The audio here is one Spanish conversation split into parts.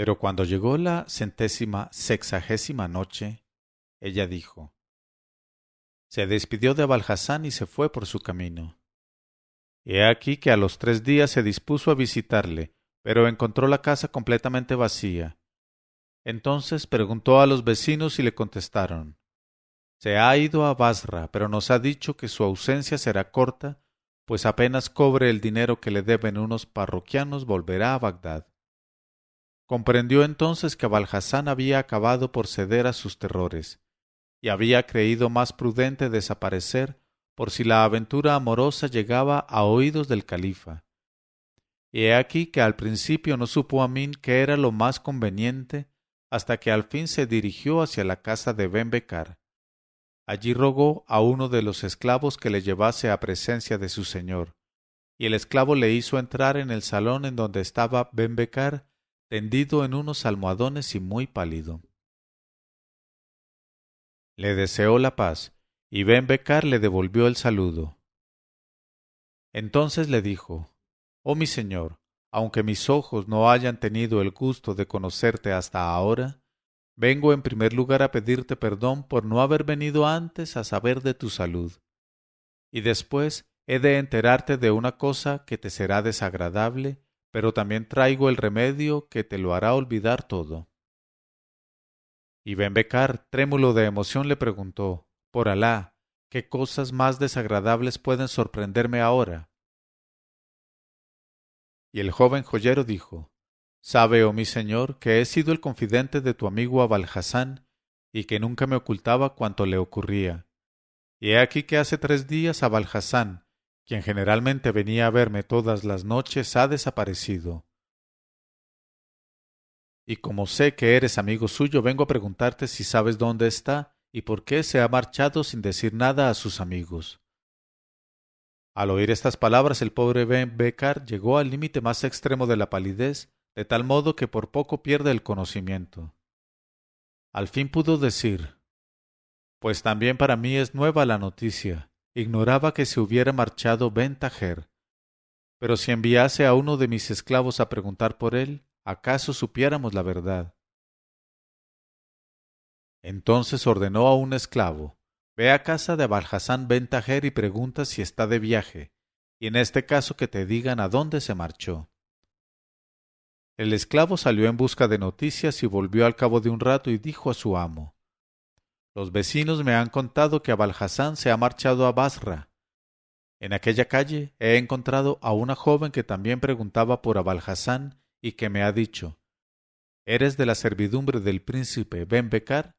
Pero cuando llegó la 160ª noche, ella dijo: se despidió de Abalhasán y se fue por su camino. He aquí que a los 3 días se dispuso a visitarle, pero encontró la casa completamente vacía. Entonces preguntó a los vecinos y le contestaron: se ha ido a Basra, pero nos ha dicho que su ausencia será corta, pues apenas cobre el dinero que le deben unos parroquianos volverá a Bagdad. Comprendió entonces que Abalhasán había acabado por ceder a sus terrores, y había creído más prudente desaparecer por si la aventura amorosa llegaba a oídos del califa. Y he aquí que al principio no supo Amin qué era lo más conveniente, hasta que al fin se dirigió hacia la casa de Ben Becar. Allí rogó a uno de los esclavos que le llevase a presencia de su señor, y el esclavo le hizo entrar en el salón en donde estaba Ben Becar, tendido en unos almohadones y muy pálido. Le deseó la paz, y Ben Becar le devolvió el saludo. Entonces le dijo: oh mi señor, aunque mis ojos no hayan tenido el gusto de conocerte hasta ahora, vengo en primer lugar a pedirte perdón por no haber venido antes a saber de tu salud, y después he de enterarte de una cosa que te será desagradable, pero también traigo el remedio que te lo hará olvidar todo. Y Ben Becar, trémulo de emoción, le preguntó: por Alá, ¿qué cosas más desagradables pueden sorprenderme ahora? Y el joven joyero dijo: sabe, oh mi señor, que he sido el confidente de tu amigo Abalhasán, y que nunca me ocultaba cuanto le ocurría. Y he aquí que hace 3 días Abalhasán, quien generalmente venía a verme todas las noches, ha desaparecido. Y como sé que eres amigo suyo, vengo a preguntarte si sabes dónde está y por qué se ha marchado sin decir nada a sus amigos. Al oír estas palabras, el pobre Ben Becar llegó al límite más extremo de la palidez, de tal modo que por poco pierde el conocimiento. Al fin pudo decir: pues también para mí es nueva la noticia. Ignoraba que se hubiera marchado Ben Tajer. Pero si enviase a uno de mis esclavos a preguntar por él, ¿acaso supiéramos la verdad? Entonces ordenó a un esclavo: ve a casa de Abalhasán Ben Tajer y pregunta si está de viaje, y en este caso que te digan a dónde se marchó. El esclavo salió en busca de noticias y volvió al cabo de un rato y dijo a su amo: los vecinos me han contado que Abalhasán se ha marchado a Basra. En aquella calle he encontrado a una joven que también preguntaba por Abalhasán y que me ha dicho: ¿eres de la servidumbre del príncipe Ben Becar?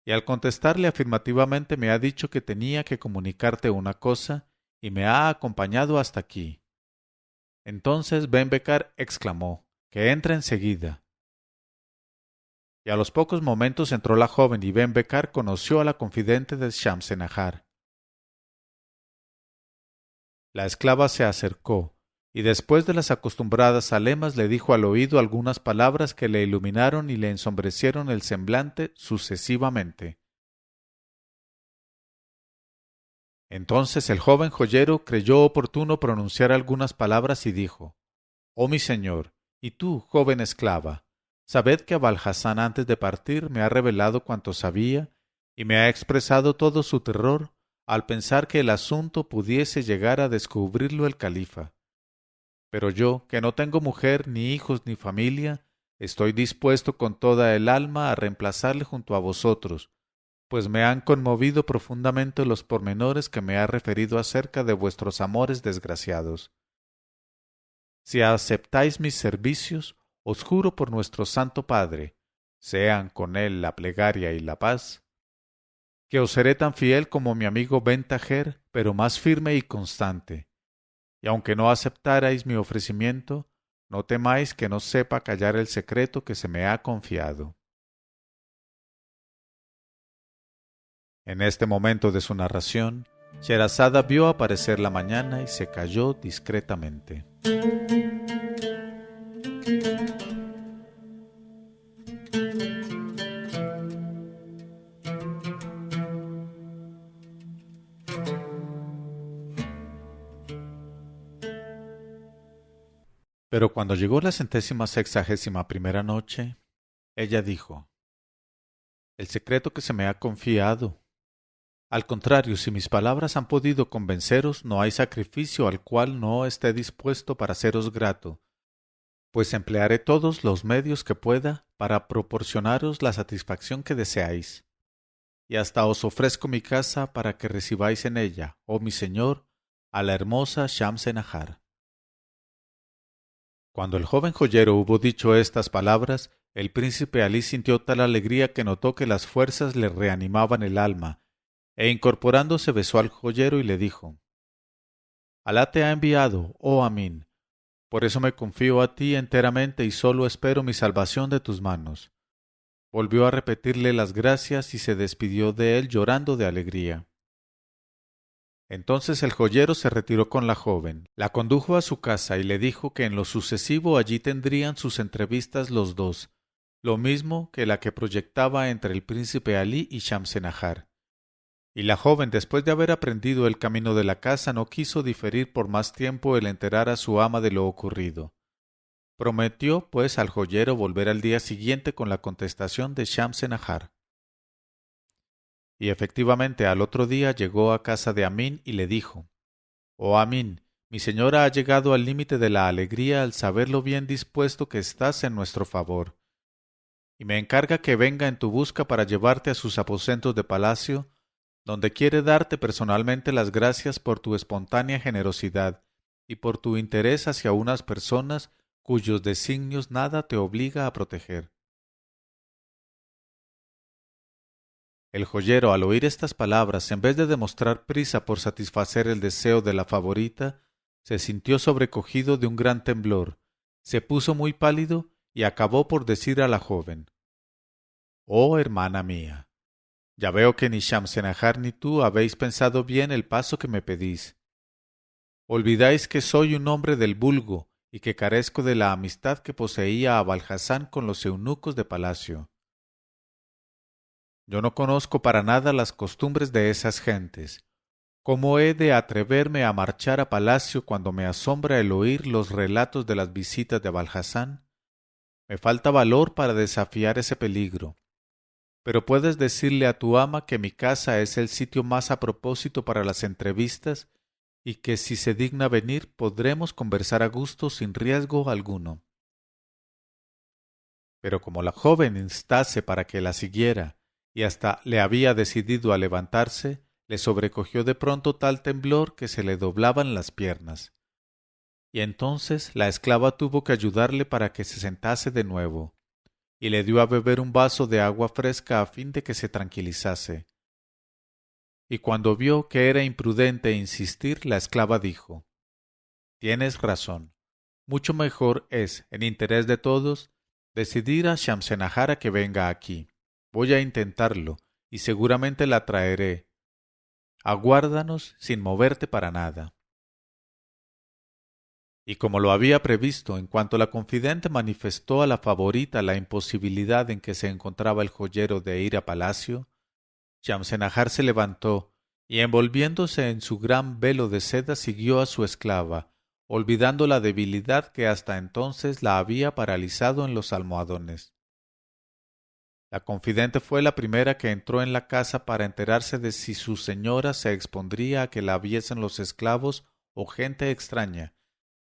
Y al contestarle afirmativamente me ha dicho que tenía que comunicarte una cosa y me ha acompañado hasta aquí. Entonces Ben Becar exclamó: que entre enseguida. Y a los pocos momentos entró la joven y Ben Becar conoció a la confidente de Shamsenahar. La esclava se acercó, y después de las acostumbradas alemas le dijo al oído algunas palabras que le iluminaron y le ensombrecieron el semblante sucesivamente. Entonces el joven joyero creyó oportuno pronunciar algunas palabras y dijo: oh mi señor, y tú, joven esclava, sabed que Abalhasán antes de partir me ha revelado cuanto sabía y me ha expresado todo su terror al pensar que el asunto pudiese llegar a descubrirlo el califa. Pero yo, que no tengo mujer, ni hijos, ni familia, estoy dispuesto con toda el alma a reemplazarle junto a vosotros, pues me han conmovido profundamente los pormenores que me ha referido acerca de vuestros amores desgraciados. Si aceptáis mis servicios, os juro por nuestro Santo Padre, sean con él la plegaria y la paz, que os seré tan fiel como mi amigo Ben Tajer, pero más firme y constante. Y aunque no aceptarais mi ofrecimiento, no temáis que no sepa callar el secreto que se me ha confiado. En este momento de su narración, Sherazada vio aparecer la mañana y se calló discretamente. Pero cuando llegó la 161ª noche, ella dijo: El secreto que se me ha confiado. Al contrario, si mis palabras han podido convenceros, no hay sacrificio al cual no esté dispuesto para seros grato, pues emplearé todos los medios que pueda para proporcionaros la satisfacción que deseáis. Y hasta os ofrezco mi casa para que recibáis en ella, oh mi señor, a la hermosa Shamsenahar. Cuando el joven joyero hubo dicho estas palabras, el príncipe Alí sintió tal alegría que notó que las fuerzas le reanimaban el alma, e incorporándose besó al joyero y le dijo: Alá te ha enviado, oh Amín, por eso me confío a ti enteramente y sólo espero mi salvación de tus manos. Volvió a repetirle las gracias y se despidió de él llorando de alegría. Entonces el joyero se retiró con la joven, la condujo a su casa y le dijo que en lo sucesivo allí tendrían sus entrevistas los dos, lo mismo que la que proyectaba entre el príncipe Alí y Shamsenahar. Y la joven, después de haber aprendido el camino de la casa, no quiso diferir por más tiempo el enterar a su ama de lo ocurrido. Prometió, pues, al joyero volver al día siguiente con la contestación de Shamsenahar. Y efectivamente al otro día llegó a casa de Amín y le dijo: Oh Amín, mi señora ha llegado al límite de la alegría al saber lo bien dispuesto que estás en nuestro favor, y me encarga que venga en tu busca para llevarte a sus aposentos de palacio, donde quiere darte personalmente las gracias por tu espontánea generosidad y por tu interés hacia unas personas cuyos designios nada te obliga a proteger. El joyero, al oír estas palabras, en vez de demostrar prisa por satisfacer el deseo de la favorita, se sintió sobrecogido de un gran temblor, se puso muy pálido y acabó por decir a la joven: Oh hermana mía, ya veo que ni Shamsenahar ni tú habéis pensado bien el paso que me pedís. Olvidáis que soy un hombre del vulgo y que carezco de la amistad que poseía Abalhasán con los eunucos de palacio. Yo no conozco para nada las costumbres de esas gentes. ¿Cómo he de atreverme a marchar a palacio cuando me asombra el oír los relatos de las visitas de Abalhasán? Me falta valor para desafiar ese peligro. Pero puedes decirle a tu ama que mi casa es el sitio más a propósito para las entrevistas y que si se digna venir podremos conversar a gusto sin riesgo alguno. Pero como la joven instase para que la siguiera y hasta le había decidido a levantarse, le sobrecogió de pronto tal temblor que se le doblaban las piernas. Y entonces la esclava tuvo que ayudarle para que se sentase de nuevo, y le dio a beber un vaso de agua fresca a fin de que se tranquilizase. Y cuando vio que era imprudente insistir, la esclava dijo: Tienes razón. Mucho mejor es, en interés de todos, decidir a Shamsenahar a que venga aquí. Voy a intentarlo, y seguramente la traeré. Aguárdanos sin moverte para nada. Y como lo había previsto, en cuanto la confidente manifestó a la favorita la imposibilidad en que se encontraba el joyero de ir a palacio, Shamsenahar se levantó y envolviéndose en su gran velo de seda siguió a su esclava, olvidando la debilidad que hasta entonces la había paralizado en los almohadones. La confidente fue la primera que entró en la casa para enterarse de si su señora se expondría a que la viesen los esclavos o gente extraña,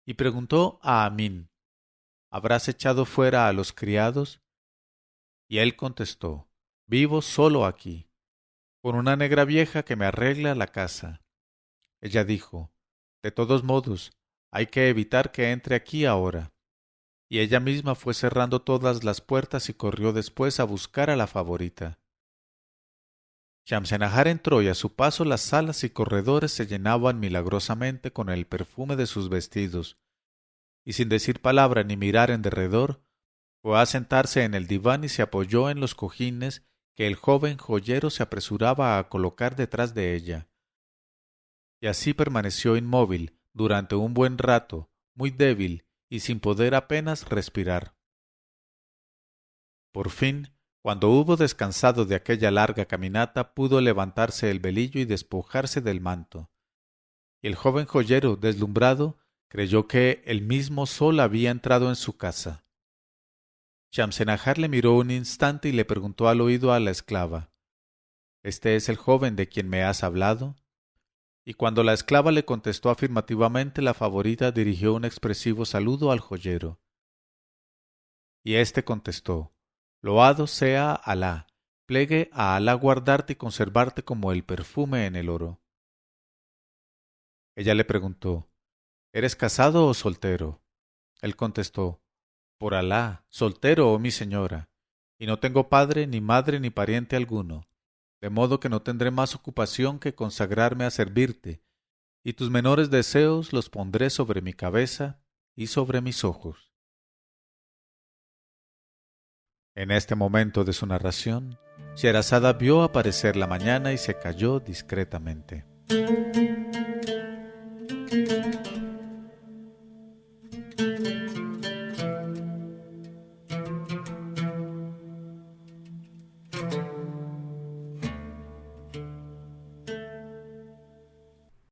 y preguntó a Amín: ¿Habrás echado fuera a los criados? Y él contestó: Vivo solo aquí, con una negra vieja que me arregla la casa. Ella dijo: De todos modos, hay que evitar que entre aquí ahora. Y ella misma fue cerrando todas las puertas y corrió después a buscar a la favorita. Shamsenahar entró y a su paso las salas y corredores se llenaban milagrosamente con el perfume de sus vestidos, y sin decir palabra ni mirar en derredor, fue a sentarse en el diván y se apoyó en los cojines que el joven joyero se apresuraba a colocar detrás de ella. Y así permaneció inmóvil durante un buen rato, muy débil y sin poder apenas respirar. Por fin, cuando hubo descansado de aquella larga caminata, pudo levantarse el velillo y despojarse del manto. Y el joven joyero, deslumbrado, creyó que el mismo sol había entrado en su casa. Shamsenahar le miró un instante y le preguntó al oído a la esclava, ¿Este es el joven de quien me has hablado? Y cuando la esclava le contestó afirmativamente, la favorita dirigió un expresivo saludo al joyero. Y éste contestó, Loado sea Alá, plegue a Alá guardarte y conservarte como el perfume en el oro. Ella le preguntó, ¿Eres casado o soltero? Él contestó, Por Alá, soltero, oh mi señora, y no tengo padre, ni madre, ni pariente alguno, de modo que no tendré más ocupación que consagrarme a servirte, y tus menores deseos los pondré sobre mi cabeza y sobre mis ojos. En este momento de su narración, Sherazada vio aparecer la mañana y se calló discretamente.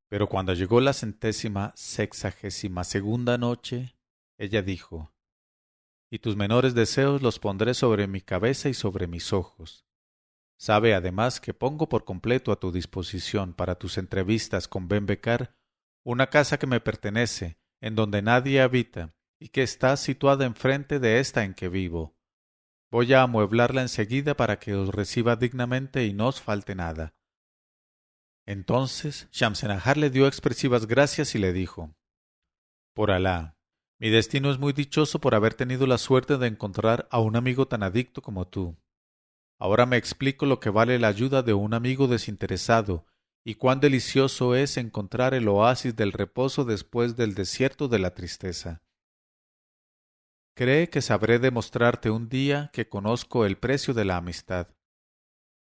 Pero cuando llegó la 162ª noche, ella dijo, Y tus menores deseos los pondré sobre mi cabeza y sobre mis ojos. Sabe además que pongo por completo a tu disposición para tus entrevistas con Ben Becar una casa que me pertenece, en donde nadie habita, y que está situada enfrente de esta en que vivo. Voy a amueblarla enseguida para que os reciba dignamente y no os falte nada. Entonces Shamsenahar le dio expresivas gracias y le dijo, Por Alá, mi destino es muy dichoso por haber tenido la suerte de encontrar a un amigo tan adicto como tú. Ahora me explico lo que vale la ayuda de un amigo desinteresado y cuán delicioso es encontrar el oasis del reposo después del desierto de la tristeza. Cree que sabré demostrarte un día que conozco el precio de la amistad.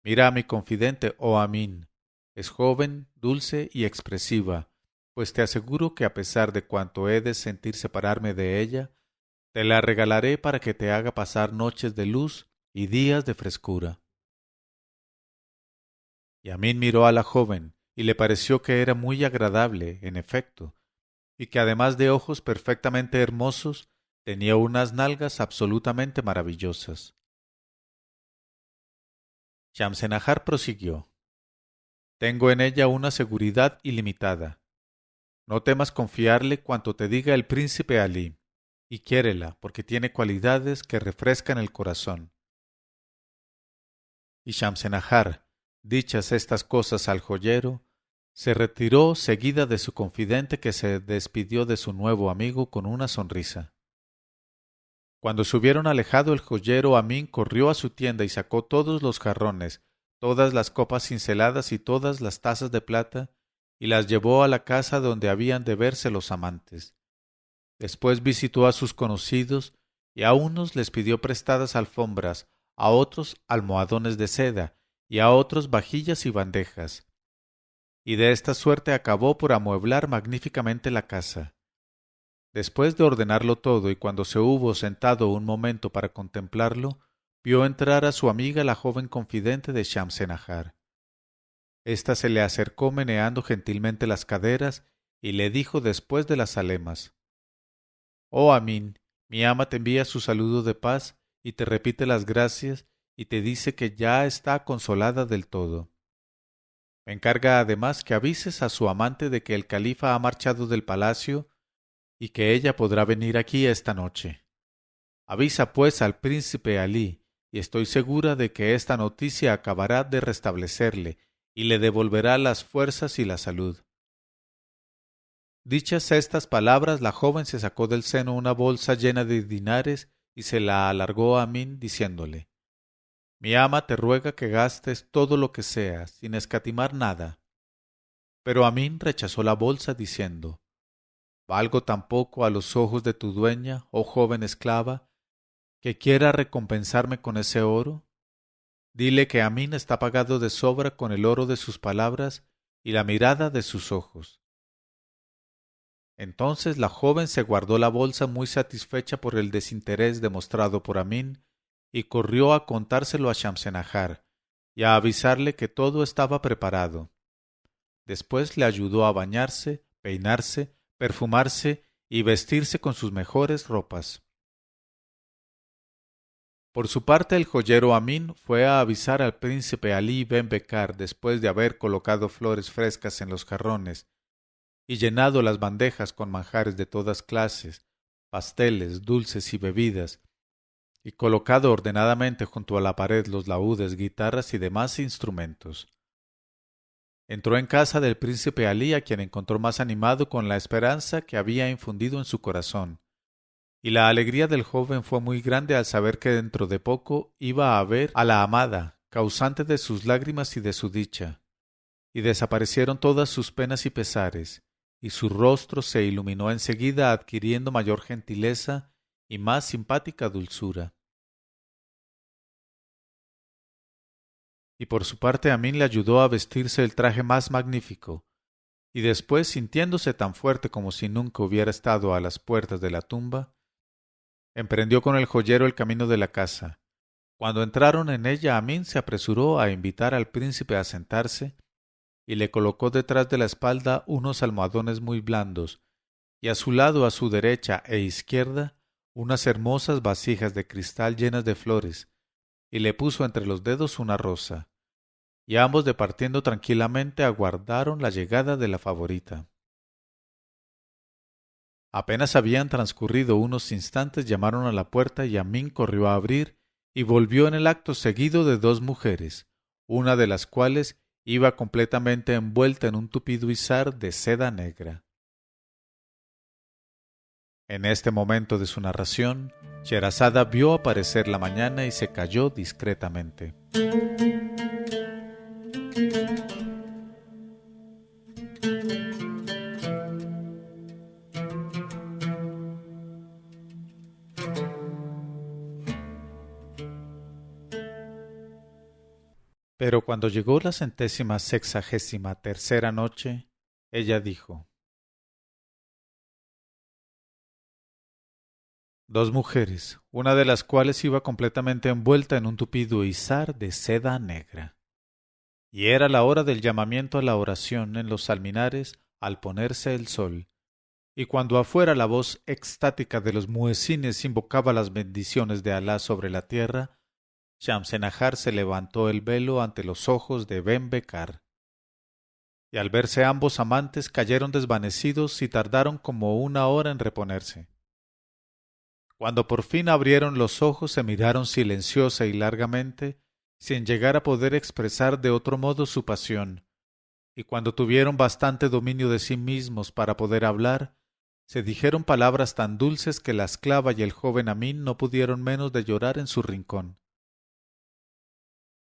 Mira a mi confidente, oh Amin. Es joven, dulce y expresiva, pues te aseguro que a pesar de cuanto he de sentir separarme de ella, te la regalaré para que te haga pasar noches de luz y días de frescura. Y Amin miró a la joven, y le pareció que era muy agradable, en efecto, y que además de ojos perfectamente hermosos, tenía unas nalgas absolutamente maravillosas. Shamsenahar prosiguió, Tengo en ella una seguridad ilimitada. No temas confiarle cuanto te diga el príncipe Alí, y quiérela, porque tiene cualidades que refrescan el corazón. Y Shamsenahar, dichas estas cosas al joyero, se retiró seguida de su confidente que se despidió de su nuevo amigo con una sonrisa. Cuando se hubieron alejado el joyero Amin corrió a su tienda y sacó todos los jarrones, todas las copas cinceladas y todas las tazas de plata, y las llevó a la casa donde habían de verse los amantes. Después visitó a sus conocidos, y a unos les pidió prestadas alfombras, a otros almohadones de seda, y a otros vajillas y bandejas. Y de esta suerte acabó por amueblar magníficamente la casa. Después de ordenarlo todo y cuando se hubo sentado un momento para contemplarlo, vio entrar a su amiga la joven confidente de Shamsenahar. Esta se le acercó meneando gentilmente las caderas y le dijo después de las alemas, Oh Amin, mi ama te envía su saludo de paz y te repite las gracias y te dice que ya está consolada del todo. Me encarga además que avises a su amante de que el califa ha marchado del palacio y que ella podrá venir aquí esta noche. Avisa pues al príncipe Alí, y estoy segura de que esta noticia acabará de restablecerle y le devolverá las fuerzas y la salud. Dichas estas palabras, la joven se sacó del seno una bolsa llena de dinares y se la alargó a Amin, diciéndole, Mi ama te ruega que gastes todo lo que sea, sin escatimar nada. Pero Amin rechazó la bolsa, diciendo, ¿Valgo tan poco a los ojos de tu dueña, oh joven esclava, que quiera recompensarme con ese oro? Dile que Amin está pagado de sobra con el oro de sus palabras y la mirada de sus ojos. Entonces la joven se guardó la bolsa muy satisfecha por el desinterés demostrado por Amin y corrió a contárselo a Shamsenahar y a avisarle que todo estaba preparado. Después le ayudó a bañarse, peinarse, perfumarse y vestirse con sus mejores ropas. Por su parte, el joyero Amín fue a avisar al príncipe Alí Ben Becar después de haber colocado flores frescas en los jarrones y llenado las bandejas con manjares de todas clases, pasteles, dulces y bebidas, y colocado ordenadamente junto a la pared los laúdes, guitarras y demás instrumentos. Entró en casa del príncipe Alí, a quien encontró más animado con la esperanza que había infundido en su corazón, y la alegría del joven fue muy grande al saber que dentro de poco iba a ver a la amada, causante de sus lágrimas y de su dicha, y desaparecieron todas sus penas y pesares, y su rostro se iluminó enseguida adquiriendo mayor gentileza y más simpática dulzura. Y por su parte Amín le ayudó a vestirse el traje más magnífico, y después, sintiéndose tan fuerte como si nunca hubiera estado a las puertas de la tumba, emprendió con el joyero el camino de la casa. Cuando entraron en ella, Amín se apresuró a invitar al príncipe a sentarse y le colocó detrás de la espalda unos almohadones muy blandos, y a su lado, a su derecha e izquierda, unas hermosas vasijas de cristal llenas de flores, y le puso entre los dedos una rosa, y ambos, departiendo tranquilamente, aguardaron la llegada de la favorita. Apenas habían transcurrido unos instantes, llamaron a la puerta y Amín corrió a abrir y volvió en el acto seguido de dos mujeres, una de las cuales iba completamente envuelta en un tupido izar de seda negra. En este momento de su narración, Sherazada vio aparecer la mañana y se calló discretamente. Pero cuando llegó la 163ª noche, ella dijo: Dos mujeres, una de las cuales iba completamente envuelta en un tupido izar de seda negra. Y era la hora del llamamiento a la oración en los alminares al ponerse el sol, y cuando afuera la voz extática de los muecines invocaba las bendiciones de Alá sobre la tierra, Shamsenahar se levantó el velo ante los ojos de Ben Becar, y al verse ambos amantes cayeron desvanecidos y tardaron como una hora en reponerse. Cuando por fin abrieron los ojos se miraron silenciosa y largamente, sin llegar a poder expresar de otro modo su pasión, y cuando tuvieron bastante dominio de sí mismos para poder hablar, se dijeron palabras tan dulces que la esclava y el joven Amín no pudieron menos de llorar en su rincón.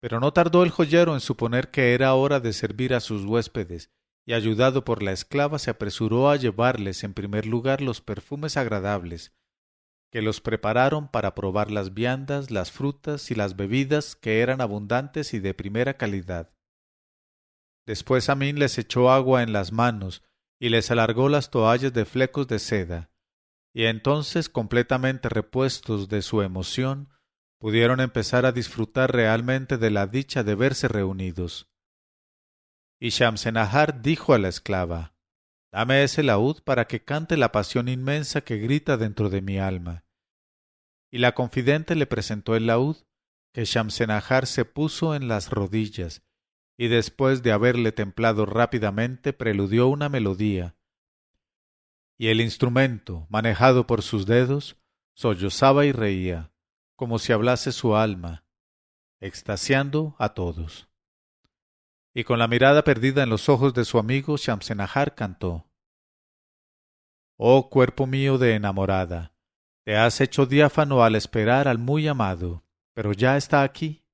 Pero no tardó el joyero en suponer que era hora de servir a sus huéspedes, y ayudado por la esclava se apresuró a llevarles en primer lugar los perfumes agradables, que los prepararon para probar las viandas, las frutas y las bebidas, que eran abundantes y de primera calidad. Después Amín les echó agua en las manos y les alargó las toallas de flecos de seda, y entonces, completamente repuestos de su emoción, pudieron empezar a disfrutar realmente de la dicha de verse reunidos. Y Shamsenahar dijo a la esclava: «Dame ese laúd para que cante la pasión inmensa que grita dentro de mi alma». Y la confidente le presentó el laúd, que Shamsenahar se puso en las rodillas, y después de haberle templado rápidamente preludió una melodía, y el instrumento, manejado por sus dedos, sollozaba y reía, como si hablase su alma, extasiando a todos. Y con la mirada perdida en los ojos de su amigo, Shamsenahar cantó: «Oh cuerpo mío de enamorada, te has hecho diáfano al esperar al muy amado, pero ya está aquí.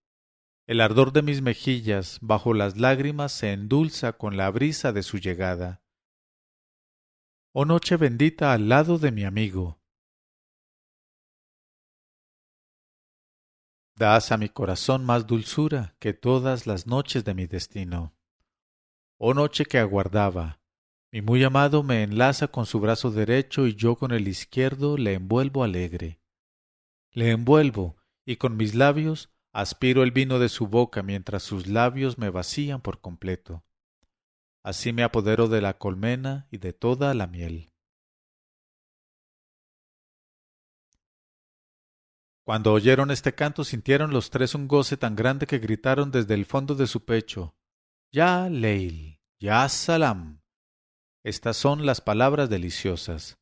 El ardor de mis mejillas bajo las lágrimas se endulza con la brisa de su llegada. Oh noche bendita al lado de mi amigo, das a mi corazón más dulzura que todas las noches de mi destino. Oh noche que aguardaba, mi muy amado me enlaza con su brazo derecho y yo con el izquierdo le envuelvo alegre. Le envuelvo y con mis labios aspiro el vino de su boca mientras sus labios me vacían por completo. Así me apodero de la colmena y de toda la miel». Cuando oyeron este canto sintieron los tres un goce tan grande que gritaron desde el fondo de su pecho: «Ya Leil, ya Salam». Estas son las palabras deliciosas.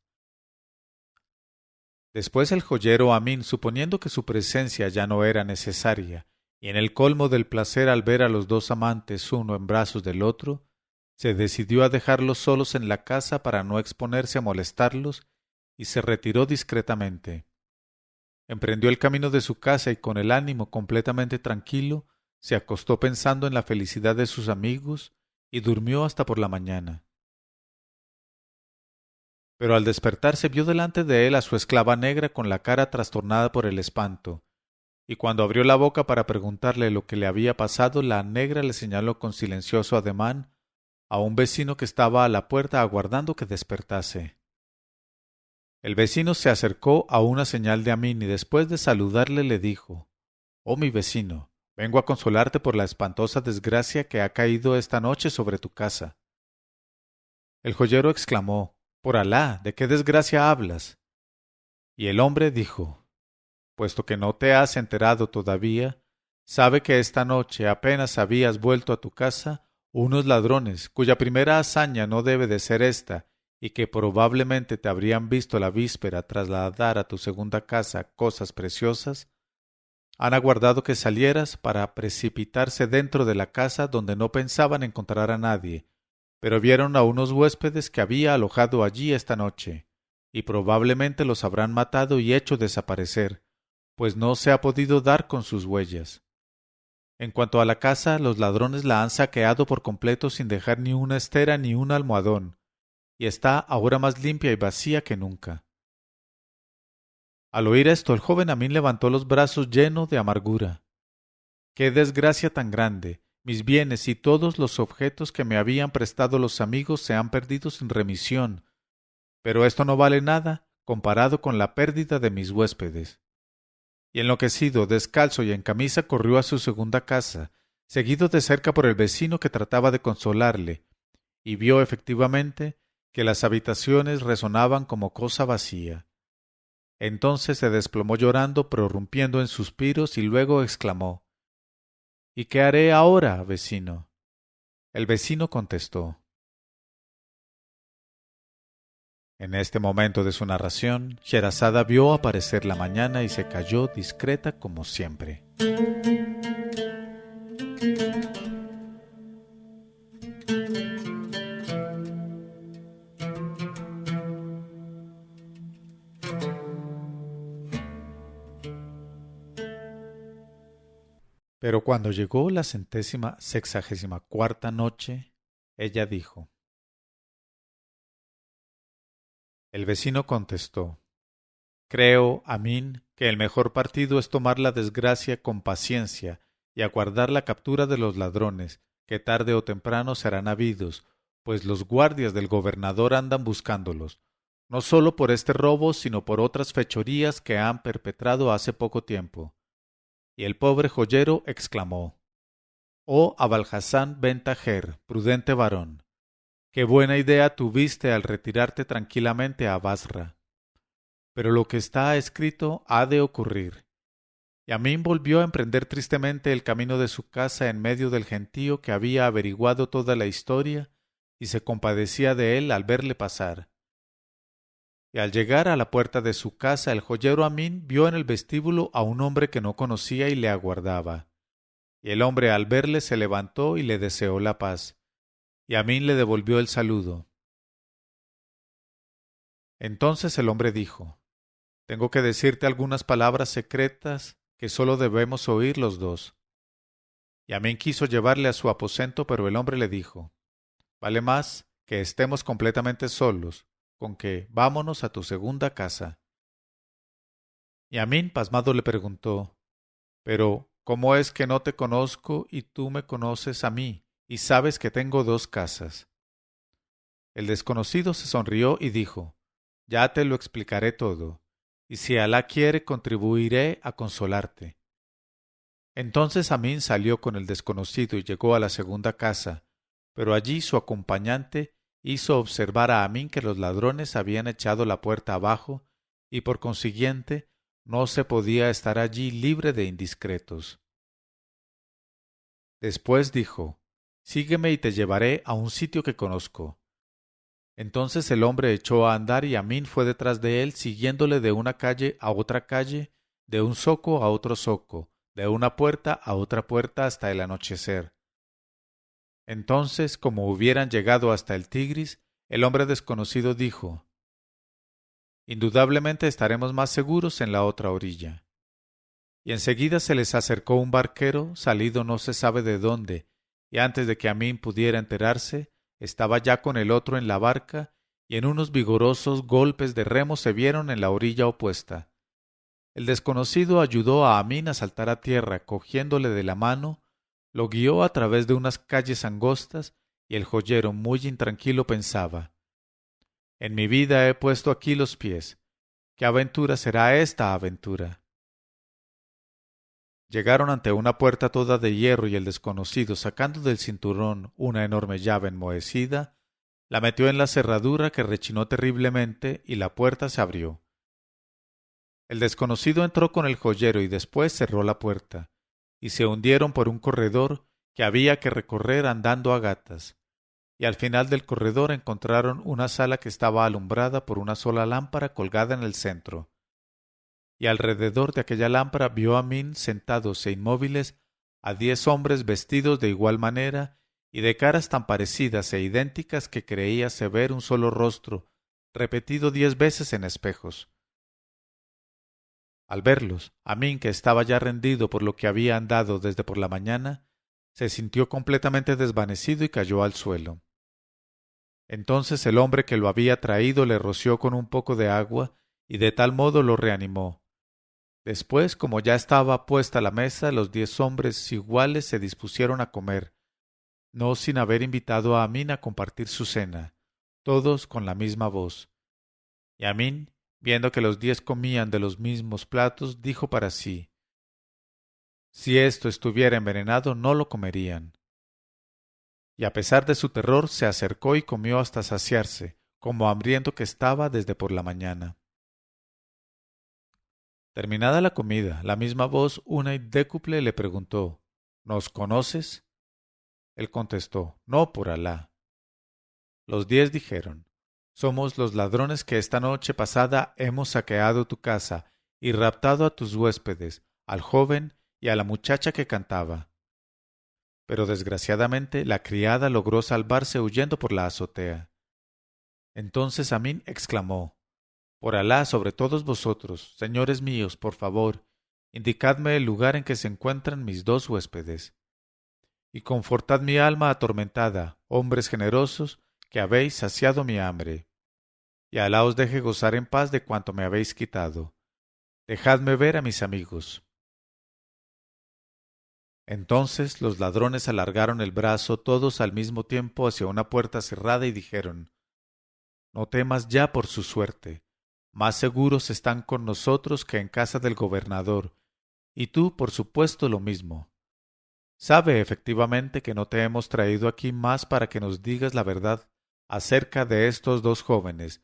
Después el joyero Amín, suponiendo que su presencia ya no era necesaria, y en el colmo del placer al ver a los dos amantes uno en brazos del otro, se decidió a dejarlos solos en la casa para no exponerse a molestarlos, y se retiró discretamente. Emprendió el camino de su casa y con el ánimo completamente tranquilo, se acostó pensando en la felicidad de sus amigos y durmió hasta por la mañana. Pero al despertarse vio delante de él a su esclava negra con la cara trastornada por el espanto, y cuando abrió la boca para preguntarle lo que le había pasado, la negra le señaló con silencioso ademán a un vecino que estaba a la puerta aguardando que despertase. El vecino se acercó a una señal de Amín y después de saludarle le dijo: «Oh mi vecino, vengo a consolarte por la espantosa desgracia que ha caído esta noche sobre tu casa». El joyero exclamó: «Por Alá, ¿de qué desgracia hablas?». Y el hombre dijo: «Puesto que no te has enterado todavía, sabe que esta noche apenas habías vuelto a tu casa, unos ladrones, cuya primera hazaña no debe de ser esta, y que probablemente te habrían visto la víspera trasladar a tu segunda casa cosas preciosas, han aguardado que salieras para precipitarse dentro de la casa donde no pensaban encontrar a nadie, pero vieron a unos huéspedes que había alojado allí esta noche, y probablemente los habrán matado y hecho desaparecer, pues no se ha podido dar con sus huellas. En cuanto a la casa, los ladrones la han saqueado por completo sin dejar ni una estera ni un almohadón, y está ahora más limpia y vacía que nunca». Al oír esto, el joven Amín levantó los brazos lleno de amargura. «¡Qué desgracia tan grande! Mis bienes y todos los objetos que me habían prestado los amigos se han perdido sin remisión, pero esto no vale nada comparado con la pérdida de mis huéspedes». Y enloquecido, descalzo y en camisa, corrió a su segunda casa, seguido de cerca por el vecino que trataba de consolarle, y vio efectivamente que las habitaciones resonaban como cosa vacía. Entonces se desplomó llorando, prorrumpiendo en suspiros, y luego exclamó: «¿Y qué haré ahora, vecino?». El vecino contestó. En este momento de su narración, Sherazada vio aparecer la mañana y se calló discreta como siempre. Pero cuando llegó la 164ª noche, ella dijo. El vecino contestó: «Creo, Amín, que el mejor partido es tomar la desgracia con paciencia y aguardar la captura de los ladrones, que tarde o temprano serán habidos, pues los guardias del gobernador andan buscándolos, no sólo por este robo, sino por otras fechorías que han perpetrado hace poco tiempo». Y el pobre joyero exclamó: «Oh Abalhasán ben Tajer, prudente varón, qué buena idea tuviste al retirarte tranquilamente a Basra. Pero lo que está escrito ha de ocurrir». Y Amín volvió a emprender tristemente el camino de su casa en medio del gentío que había averiguado toda la historia y se compadecía de él al verle pasar. Y al llegar a la puerta de su casa, el joyero Amín vio en el vestíbulo a un hombre que no conocía y le aguardaba. Y el hombre al verle se levantó y le deseó la paz, y Amín le devolvió el saludo. Entonces el hombre dijo: «Tengo que decirte algunas palabras secretas que sólo debemos oír los dos». Y Amín quiso llevarle a su aposento, pero el hombre le dijo: «Vale más que estemos completamente solos, con que vámonos a tu segunda casa». Y Amín, pasmado, le preguntó: «Pero, ¿cómo es que no te conozco y tú me conoces a mí, y sabes que tengo dos casas?». El desconocido se sonrió y dijo: «Ya te lo explicaré todo, y si Alá quiere contribuiré a consolarte». Entonces Amín salió con el desconocido y llegó a la segunda casa, pero allí su acompañante hizo observar a Amín que los ladrones habían echado la puerta abajo y por consiguiente no se podía estar allí libre de indiscretos. Después dijo, sígueme y te llevaré a un sitio que conozco. Entonces el hombre echó a andar y Amín fue detrás de él, siguiéndole de una calle a otra calle, de un zoco a otro zoco, de una puerta a otra puerta hasta el anochecer. Entonces, como hubieran llegado hasta el Tigris, el hombre desconocido dijo, indudablemente estaremos más seguros en la otra orilla. Y enseguida se les acercó un barquero, salido no se sabe de dónde, y antes de que Amín pudiera enterarse, estaba ya con el otro en la barca, y en unos vigorosos golpes de remo se vieron en la orilla opuesta. El desconocido ayudó a Amín a saltar a tierra, cogiéndole de la mano, lo guió a través de unas calles angostas, y el joyero, muy intranquilo, pensaba, en mi vida he puesto aquí los pies. ¿Qué aventura será esta aventura? Llegaron ante una puerta toda de hierro y el desconocido, sacando del cinturón una enorme llave enmohecida, la metió en la cerradura que rechinó terriblemente y la puerta se abrió. El desconocido entró con el joyero y después cerró la puerta, y se hundieron por un corredor que había que recorrer andando a gatas, y al final del corredor encontraron una sala que estaba alumbrada por una sola lámpara colgada en el centro. Y alrededor de aquella lámpara vio Amín sentados e inmóviles a 10 hombres vestidos de igual manera y de caras tan parecidas e idénticas que creíase ver un solo rostro, repetido 10 veces en espejos. Al verlos, Amín, que estaba ya rendido por lo que había andado desde por la mañana, se sintió completamente desvanecido y cayó al suelo. Entonces el hombre que lo había traído le roció con un poco de agua y de tal modo lo reanimó. Después, como ya estaba puesta la mesa, los 10 hombres iguales se dispusieron a comer, no sin haber invitado a Amín a compartir su cena, todos con la misma voz. Y Amín, viendo que los 10 comían de los mismos platos, dijo para sí, si esto estuviera envenenado no lo comerían. Y a pesar de su terror se acercó y comió hasta saciarse, como hambriento que estaba desde por la mañana. Terminada la comida, la misma voz una y décuple le preguntó, ¿nos conoces? Él contestó, no, por Alá. Los 10 dijeron, somos los ladrones que esta noche pasada hemos saqueado tu casa y raptado a tus huéspedes, al joven y a la muchacha que cantaba. Pero desgraciadamente la criada logró salvarse huyendo por la azotea. Entonces Amín exclamó, por Alá sobre todos vosotros, señores míos, por favor, indicadme el lugar en que se encuentran mis 2 huéspedes. Y confortad mi alma atormentada, hombres generosos, que habéis saciado mi hambre. Y Alá os deje gozar en paz de cuanto me habéis quitado. Dejadme ver a mis amigos. Entonces los ladrones alargaron el brazo todos al mismo tiempo hacia una puerta cerrada y dijeron, no temas ya por su suerte. Más seguros están con nosotros que en casa del gobernador, y tú, por supuesto, lo mismo. Sabe efectivamente que no te hemos traído aquí más para que nos digas la verdad acerca de estos 2 jóvenes,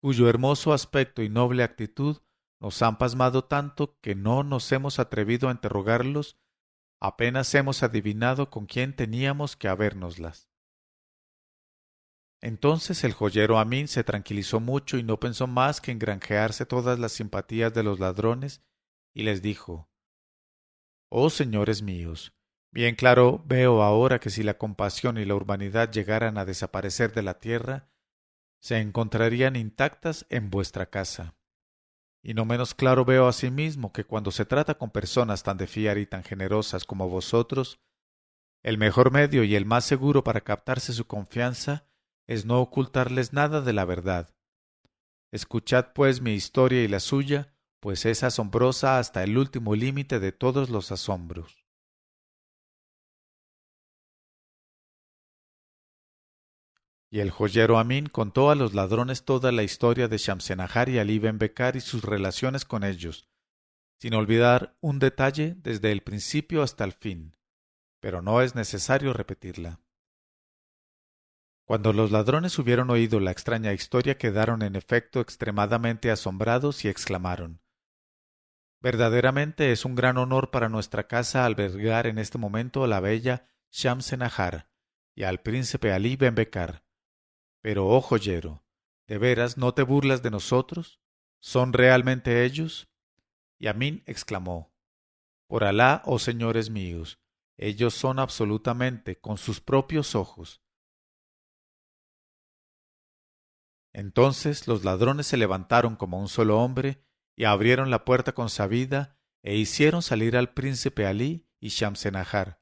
cuyo hermoso aspecto y noble actitud nos han pasmado tanto que no nos hemos atrevido a interrogarlos, apenas hemos adivinado con quién teníamos que habérnoslas. Entonces el joyero Amín se tranquilizó mucho y no pensó más que en granjearse todas las simpatías de los ladrones, y les dijo, oh señores míos, bien claro veo ahora que si la compasión y la urbanidad llegaran a desaparecer de la tierra, se encontrarían intactas en vuestra casa. Y no menos claro veo asimismo que cuando se trata con personas tan de fiar y tan generosas como vosotros, el mejor medio y el más seguro para captarse su confianza es no ocultarles nada de la verdad. Escuchad pues mi historia y la suya, pues es asombrosa hasta el último límite de todos los asombros. Y el joyero Amín contó a los ladrones toda la historia de Shamsenahar y Ali Ben Becar y sus relaciones con ellos, sin olvidar un detalle desde el principio hasta el fin, pero no es necesario repetirla. Cuando los ladrones hubieron oído la extraña historia quedaron en efecto extremadamente asombrados y exclamaron Verdaderamente es un gran honor para nuestra casa albergar en este momento a la bella Shamsenahar y al príncipe Ali Ben Becar. Pero, oh joyero, ¿de veras no te burlas de nosotros? ¿Son realmente ellos? Y Amin exclamó: Por Alá, oh señores míos, ellos son absolutamente con sus propios ojos. Entonces los ladrones se levantaron como un solo hombre y abrieron la puerta con sabida e hicieron salir al príncipe Alí y Shamsenahar,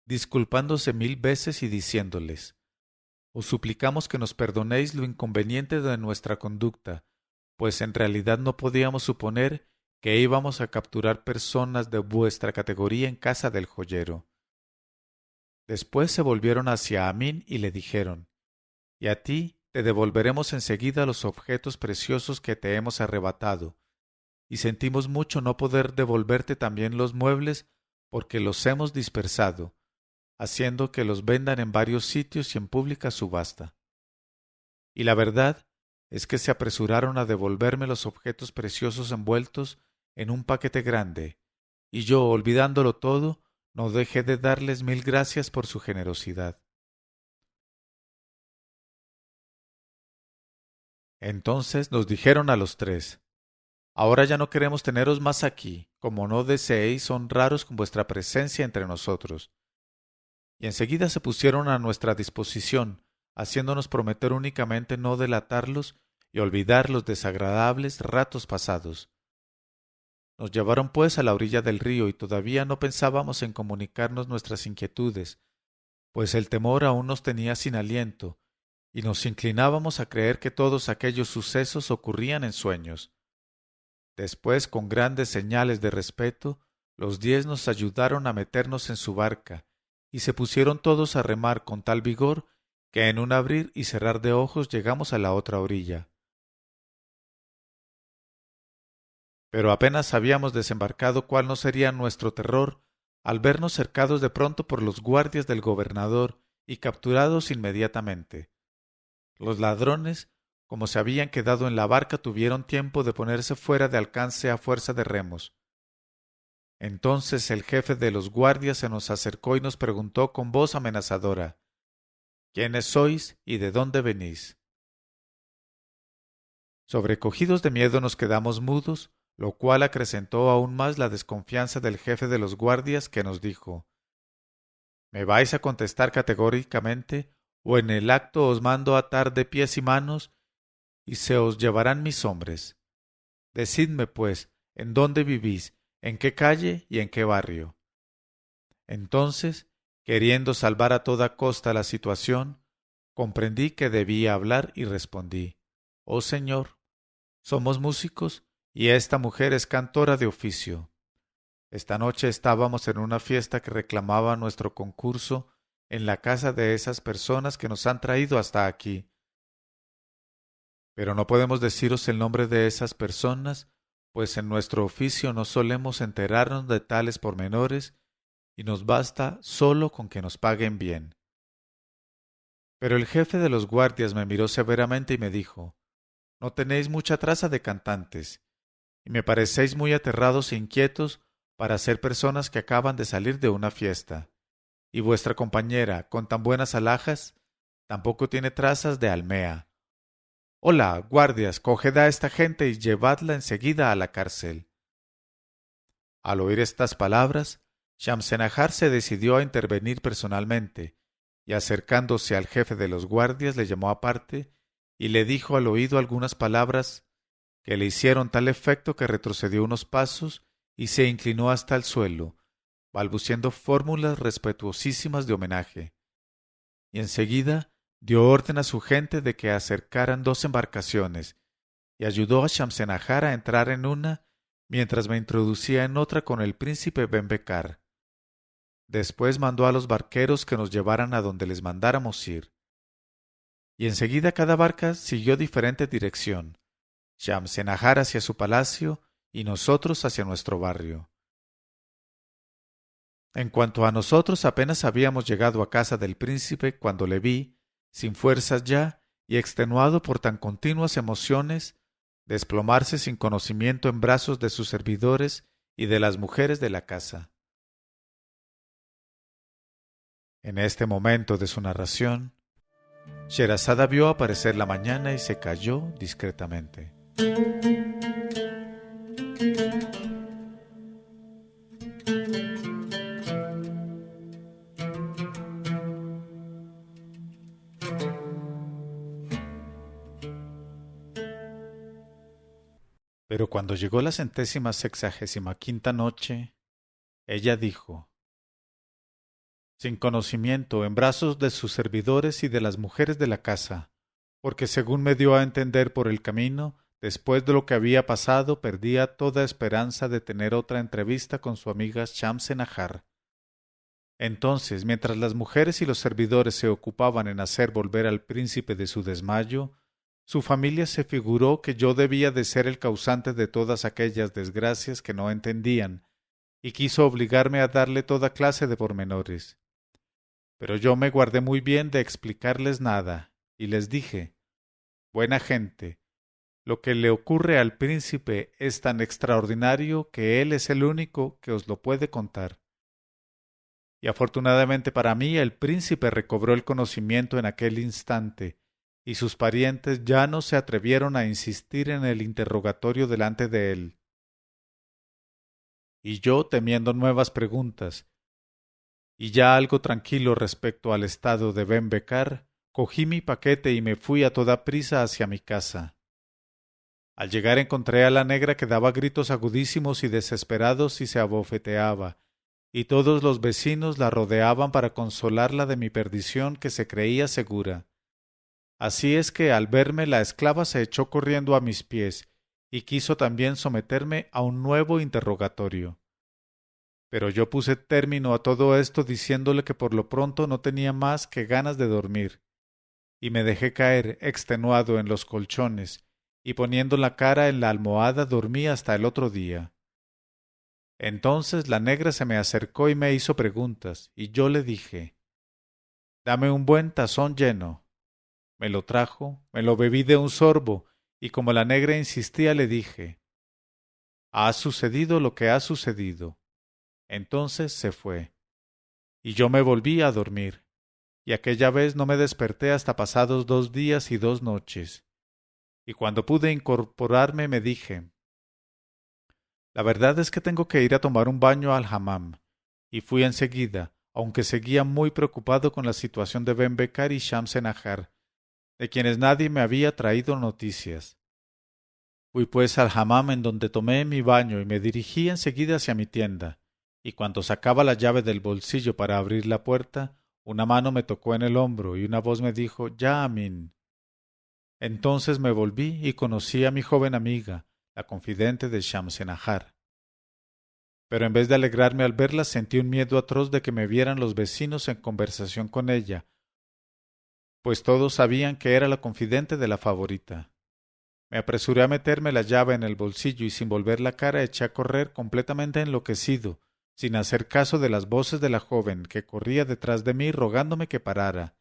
disculpándose 1000 veces y diciéndoles: Os suplicamos que nos perdonéis lo inconveniente de nuestra conducta, pues en realidad no podíamos suponer que íbamos a capturar personas de vuestra categoría en casa del joyero. Después se volvieron hacia Amin y le dijeron: Y a ti te devolveremos enseguida los objetos preciosos que te hemos arrebatado, y sentimos mucho no poder devolverte también los muebles porque los hemos dispersado, haciendo que los vendan en varios sitios y en pública subasta. Y la verdad es que se apresuraron a devolverme los objetos preciosos envueltos en un paquete grande, y yo, olvidándolo todo, no dejé de darles 1000 gracias por su generosidad. Entonces nos dijeron a los tres: Ahora ya no queremos teneros más aquí, como no deseéis honraros con vuestra presencia entre nosotros. Y enseguida se pusieron a nuestra disposición, haciéndonos prometer únicamente no delatarlos y olvidar los desagradables ratos pasados. Nos llevaron pues a la orilla del río y todavía no pensábamos en comunicarnos nuestras inquietudes, pues el temor aún nos tenía sin aliento, y nos inclinábamos a creer que todos aquellos sucesos ocurrían en sueños. Después, con grandes señales de respeto, los 10 nos ayudaron a meternos en su barca, y se pusieron todos a remar con tal vigor que en un abrir y cerrar de ojos llegamos a la otra orilla. Pero apenas habíamos desembarcado cuál no sería nuestro terror al vernos cercados de pronto por los guardias del gobernador y capturados inmediatamente. Los ladrones, como se habían quedado en la barca, tuvieron tiempo de ponerse fuera de alcance a fuerza de remos. Entonces el jefe de los guardias se nos acercó y nos preguntó con voz amenazadora: ¿Quiénes sois y de dónde venís? Sobrecogidos de miedo nos quedamos mudos, lo cual acrecentó aún más la desconfianza del jefe de los guardias, que nos dijo: ¿Me vais a contestar categóricamente, o en el acto os mando atar de pies y manos, y se os llevarán mis hombres? Decidme, pues, en dónde vivís, en qué calle y en qué barrio. Entonces, queriendo salvar a toda costa la situación, comprendí que debía hablar y respondí: Oh señor, somos músicos y esta mujer es cantora de oficio. Esta noche estábamos en una fiesta que reclamaba nuestro concurso en la casa de esas personas que nos han traído hasta aquí. Pero no podemos deciros el nombre de esas personas, pues en nuestro oficio no solemos enterarnos de tales pormenores y nos basta solo con que nos paguen bien. Pero el jefe de los guardias me miró severamente y me dijo: No tenéis mucha traza de cantantes, y me parecéis muy aterrados e inquietos para ser personas que acaban de salir de una fiesta. Y vuestra compañera, con tan buenas alhajas, tampoco tiene trazas de almea. Hola, guardias, coged a esta gente y llevadla enseguida a la cárcel. Al oír estas palabras, Shamsenahar se decidió a intervenir personalmente, y acercándose al jefe de los guardias le llamó aparte y le dijo al oído algunas palabras que le hicieron tal efecto que retrocedió unos pasos y se inclinó hasta el suelo, balbuciendo fórmulas respetuosísimas de homenaje. Y enseguida dio orden a su gente de que acercaran 2 embarcaciones, y ayudó a Shamsenahar a entrar en una, mientras me introducía en otra con el príncipe Ben Becar. Después mandó a los barqueros que nos llevaran a donde les mandáramos ir. Y enseguida cada barca siguió diferente dirección, Shamsenahar hacia su palacio y nosotros hacia nuestro barrio. En cuanto a nosotros, apenas habíamos llegado a casa del príncipe cuando le vi, sin fuerzas ya y extenuado por tan continuas emociones, desplomarse sin conocimiento en brazos de sus servidores y de las mujeres de la casa. En este momento de su narración, Sherazada vio aparecer la mañana y se calló discretamente. Pero cuando llegó la 165ª noche, ella dijo: sin conocimiento, en brazos de sus servidores y de las mujeres de la casa, porque según me dio a entender por el camino, después de lo que había pasado, perdía toda esperanza de tener otra entrevista con su amiga Shamsenahar. Entonces, mientras las mujeres y los servidores se ocupaban en hacer volver al príncipe de su desmayo, su familia se figuró que yo debía de ser el causante de todas aquellas desgracias que no entendían, y quiso obligarme a darle toda clase de pormenores. Pero yo me guardé muy bien de explicarles nada, y les dije: buena gente, lo que le ocurre al príncipe es tan extraordinario que él es el único que os lo puede contar. Y afortunadamente para mí el príncipe recobró el conocimiento en aquel instante, y sus parientes ya no se atrevieron a insistir en el interrogatorio delante de él. Y yo, temiendo nuevas preguntas, y ya algo tranquilo respecto al estado de Ben Becar, cogí mi paquete y me fui a toda prisa hacia mi casa. Al llegar encontré a la negra que daba gritos agudísimos y desesperados y se abofeteaba, y todos los vecinos la rodeaban para consolarla de mi perdición, que se creía segura. Así es que al verme la esclava se echó corriendo a mis pies, y quiso también someterme a un nuevo interrogatorio. Pero yo puse término a todo esto diciéndole que por lo pronto no tenía más que ganas de dormir, y me dejé caer extenuado en los colchones, y poniendo la cara en la almohada dormí hasta el otro día. Entonces la negra se me acercó y me hizo preguntas, y yo le dije: dame un buen tazón lleno. Me lo trajo, me lo bebí de un sorbo, y como la negra insistía le dije: ha sucedido lo que ha sucedido. Entonces se fue, y yo me volví a dormir, y aquella vez no me desperté hasta pasados 2 días y 2 noches, y cuando pude incorporarme me dije: la verdad es que tengo que ir a tomar un baño al hammam, y fui enseguida, aunque seguía muy preocupado con la situación de Ben Becar y Shamsenahar, de quienes nadie me había traído noticias. Fui pues al hammam, en donde tomé mi baño y me dirigí enseguida hacia mi tienda, y cuando sacaba la llave del bolsillo para abrir la puerta, una mano me tocó en el hombro y una voz me dijo: ya, Amin. Entonces me volví y conocí a mi joven amiga, la confidente de Shamsenahar. Pero en vez de alegrarme al verla, sentí un miedo atroz de que me vieran los vecinos en conversación con ella, pues todos sabían que era la confidente de la favorita. Me apresuré a meterme la llave en el bolsillo y sin volver la cara eché a correr completamente enloquecido, sin hacer caso de las voces de la joven que corría detrás de mí rogándome que parara.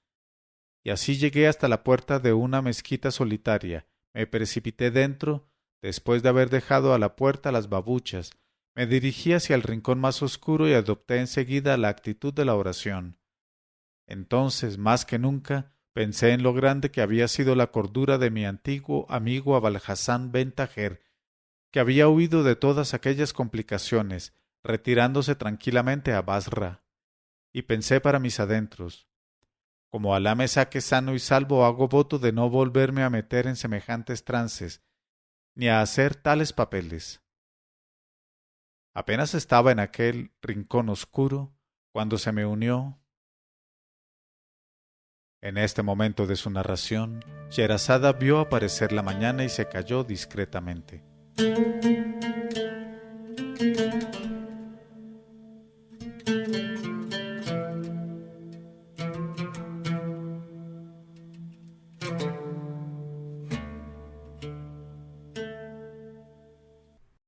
Y así llegué hasta la puerta de una mezquita solitaria, me precipité dentro, después de haber dejado a la puerta las babuchas, me dirigí hacia el rincón más oscuro y adopté enseguida la actitud de la oración. Entonces, más que nunca, pensé en lo grande que había sido la cordura de mi antiguo amigo Abalhassan ben Taher, que había huido de todas aquellas complicaciones, retirándose tranquilamente a Basra. Y pensé para mis adentros: como Alá me saque sano y salvo, hago voto de no volverme a meter en semejantes trances, ni a hacer tales papeles. Apenas estaba en aquel rincón oscuro, cuando se me unió. En este momento de su narración, Sherazada vio aparecer la mañana y se calló discretamente.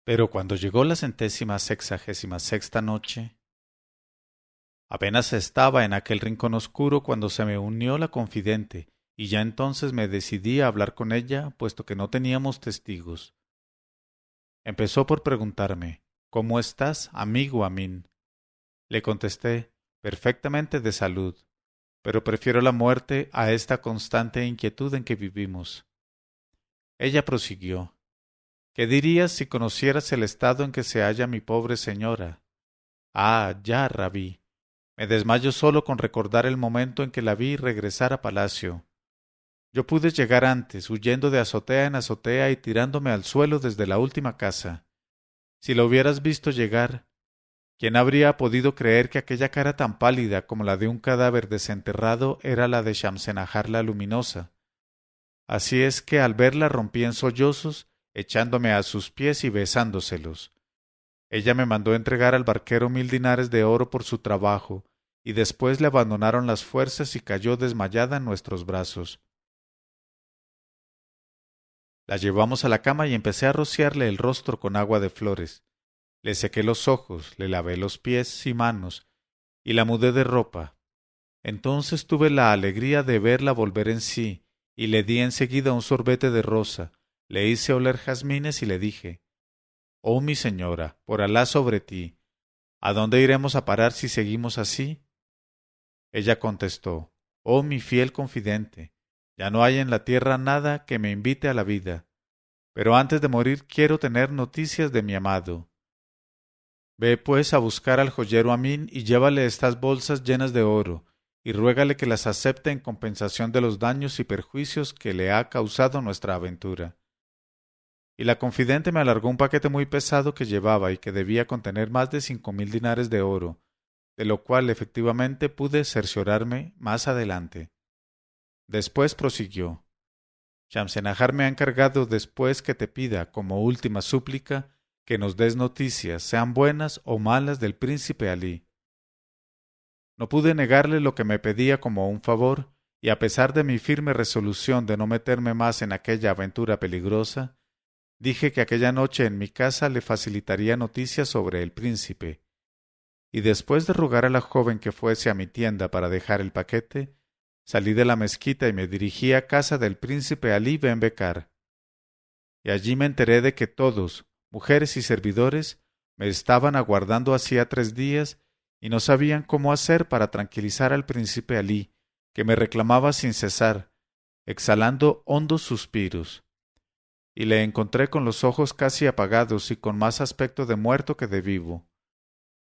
Pero cuando llegó la 166ª noche, apenas estaba en aquel rincón oscuro cuando se me unió la confidente, y ya entonces me decidí a hablar con ella, puesto que no teníamos testigos. Empezó por preguntarme ¿Cómo estás, amigo Amin? Le contesté, perfectamente de salud, pero prefiero la muerte a esta constante inquietud en que vivimos. Ella prosiguió, ¿qué dirías si conocieras el estado en que se halla mi pobre señora? Ah, ya, Rabí. Me desmayo solo con recordar el momento en que la vi regresar a palacio. Yo pude llegar antes, huyendo de azotea en azotea y tirándome al suelo desde la última casa. Si lo hubieras visto llegar, ¿quién habría podido creer que aquella cara tan pálida como la de un cadáver desenterrado era la de Shamsenahar la luminosa? Así es que al verla rompí en sollozos, echándome a sus pies y besándoselos. Ella me mandó entregar al barquero 1000 dinares de oro por su trabajo, y después le abandonaron las fuerzas y cayó desmayada en nuestros brazos. La llevamos a la cama y empecé a rociarle el rostro con agua de flores. Le sequé los ojos, le lavé los pies y manos, y la mudé de ropa. Entonces tuve la alegría de verla volver en sí, y le di enseguida un sorbete de rosa, le hice oler jazmines y le dije, «Oh mi señora, por Alá sobre ti, ¿a dónde iremos a parar si seguimos así?» Ella contestó, «Oh mi fiel confidente, ya no hay en la tierra nada que me invite a la vida, pero antes de morir quiero tener noticias de mi amado. Ve pues a buscar al joyero Amin y llévale estas bolsas llenas de oro, y ruégale que las acepte en compensación de los daños y perjuicios que le ha causado nuestra aventura». Y la confidente me alargó un paquete muy pesado que llevaba y que debía contener más de 5000 dinares de oro, de lo cual efectivamente pude cerciorarme más adelante. Después prosiguió, Shamsenahar me ha encargado después que te pida, como última súplica, que nos des noticias, sean buenas o malas, del príncipe Alí. No pude negarle lo que me pedía como un favor, y a pesar de mi firme resolución de no meterme más en aquella aventura peligrosa, dije que aquella noche en mi casa le facilitaría noticias sobre el príncipe, y después de rogar a la joven que fuese a mi tienda para dejar el paquete, salí de la mezquita y me dirigí a casa del príncipe Alí Ben Bekar. Y allí me enteré de que todos, mujeres y servidores, me estaban aguardando hacía 3 días y no sabían cómo hacer para tranquilizar al príncipe Alí, que me reclamaba sin cesar, exhalando hondos suspiros. Y le encontré con los ojos casi apagados y con más aspecto de muerto que de vivo.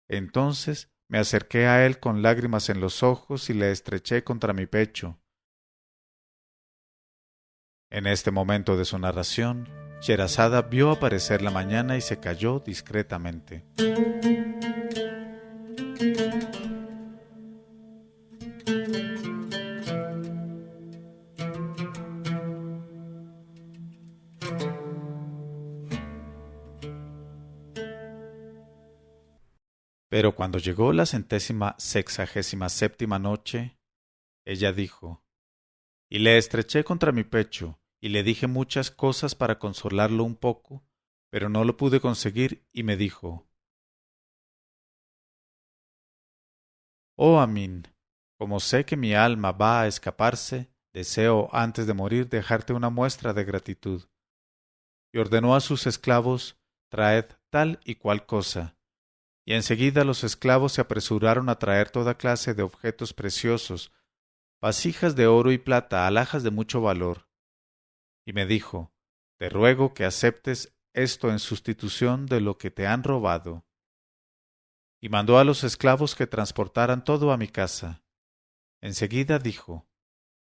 Entonces me acerqué a él con lágrimas en los ojos y le estreché contra mi pecho. En este momento de su narración, Sherazada vio aparecer la mañana y se calló discretamente. Pero cuando llegó la 167ª noche, ella dijo, y le estreché contra mi pecho, y le dije muchas cosas para consolarlo un poco, pero no lo pude conseguir, y me dijo, «Oh Amin, como sé que mi alma va a escaparse, deseo antes de morir dejarte una muestra de gratitud». Y ordenó a sus esclavos, «Traed tal y cual cosa». Y enseguida los esclavos se apresuraron a traer toda clase de objetos preciosos, vasijas de oro y plata, alhajas de mucho valor. Y me dijo, «Te ruego que aceptes esto en sustitución de lo que te han robado». Y mandó a los esclavos que transportaran todo a mi casa. Enseguida dijo,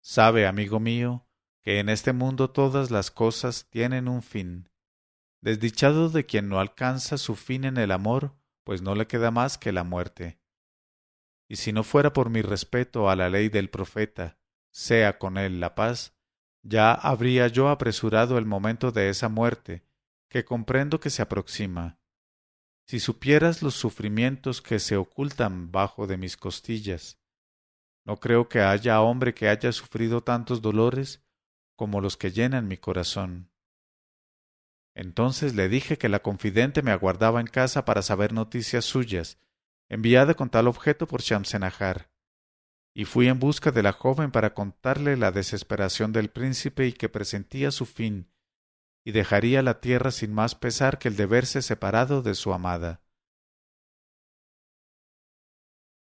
«Sabe, amigo mío, que en este mundo todas las cosas tienen un fin. Desdichado de quien no alcanza su fin en el amor, pues no le queda más que la muerte. Y si no fuera por mi respeto a la ley del profeta, sea con él la paz, ya habría yo apresurado el momento de esa muerte, que comprendo que se aproxima. Si supieras los sufrimientos que se ocultan bajo de mis costillas, no creo que haya hombre que haya sufrido tantos dolores como los que llenan mi corazón». Entonces le dije que la confidente me aguardaba en casa para saber noticias suyas, enviada con tal objeto por Shamsenahar, y fui en busca de la joven para contarle la desesperación del príncipe y que presentía su fin, y dejaría la tierra sin más pesar que el de verse separado de su amada.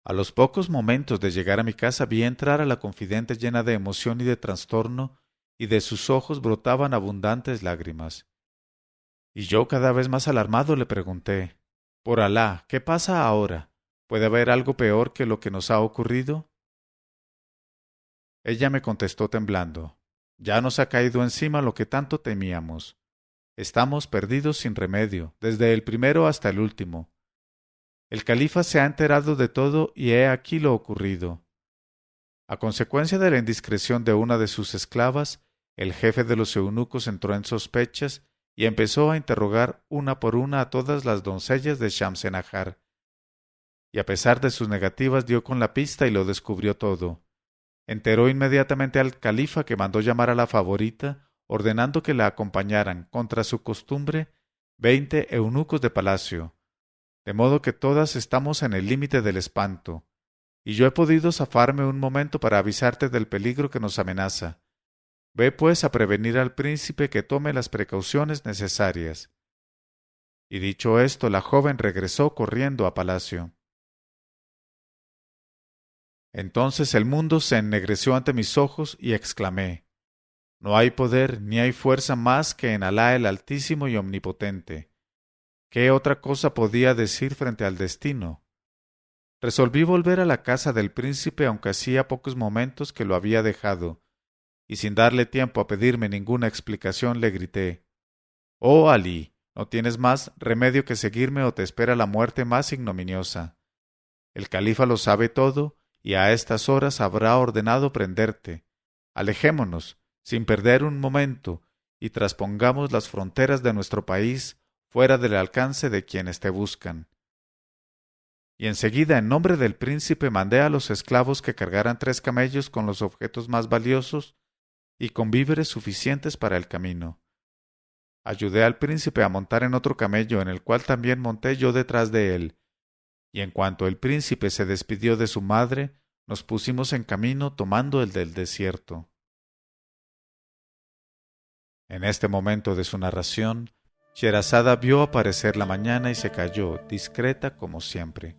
A los pocos momentos de llegar a mi casa vi entrar a la confidente llena de emoción y de trastorno, y de sus ojos brotaban abundantes lágrimas. Y yo, cada vez más alarmado, le pregunté: «Por Alá, ¿qué pasa ahora? ¿Puede haber algo peor que lo que nos ha ocurrido?». Ella me contestó temblando: «Ya nos ha caído encima lo que tanto temíamos. Estamos perdidos sin remedio, desde el primero hasta el último. El califa se ha enterado de todo y he aquí lo ocurrido. A consecuencia de la indiscreción de una de sus esclavas, el jefe de los eunucos entró en sospechas y empezó a interrogar una por una a todas las doncellas de Shamsenahar, y a pesar de sus negativas dio con la pista y lo descubrió todo. Enteró inmediatamente al califa, que mandó llamar a la favorita, ordenando que la acompañaran, contra su costumbre, 20 eunucos de palacio, de modo que todas estamos en el límite del espanto, y yo he podido zafarme un momento para avisarte del peligro que nos amenaza. Ve pues a prevenir al príncipe que tome las precauciones necesarias». Y dicho esto, la joven regresó corriendo a palacio. Entonces el mundo se ennegreció ante mis ojos y exclamé: «No hay poder ni hay fuerza más que en Alá el Altísimo y Omnipotente». ¿Qué otra cosa podía decir frente al destino? Resolví volver a la casa del príncipe, aunque hacía pocos momentos que lo había dejado, y sin darle tiempo a pedirme ninguna explicación le grité: «Oh Alí, no tienes más remedio que seguirme o te espera la muerte más ignominiosa. El califa lo sabe todo y a estas horas habrá ordenado prenderte. Alejémonos, sin perder un momento, y traspongamos las fronteras de nuestro país fuera del alcance de quienes te buscan». Y enseguida, en nombre del príncipe, mandé a los esclavos que cargaran 3 camellos con los objetos más valiosos y con víveres suficientes para el camino. Ayudé al príncipe a montar en otro camello, en el cual también monté yo detrás de él, y en cuanto el príncipe se despidió de su madre, nos pusimos en camino tomando el del desierto. En este momento de su narración, Sherazada vio aparecer la mañana y se calló, discreta como siempre.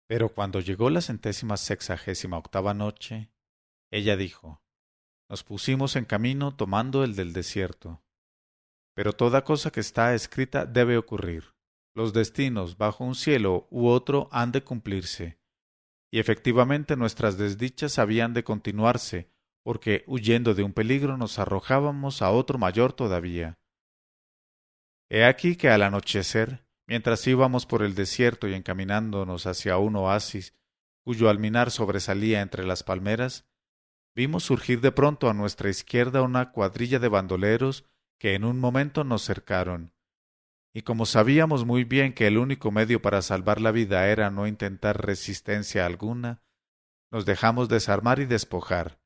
Pero cuando llegó la 168ª noche, ella dijo: «Nos pusimos en camino tomando el del desierto. Pero toda cosa que está escrita debe ocurrir. Los destinos bajo un cielo u otro han de cumplirse. Y efectivamente nuestras desdichas habían de continuarse, porque huyendo de un peligro nos arrojábamos a otro mayor todavía. He aquí que al anochecer, mientras íbamos por el desierto y encaminándonos hacia un oasis, cuyo alminar sobresalía entre las palmeras, vimos surgir de pronto a nuestra izquierda una cuadrilla de bandoleros que en un momento nos cercaron, y como sabíamos muy bien que el único medio para salvar la vida era no intentar resistencia alguna, nos dejamos desarmar y despojar.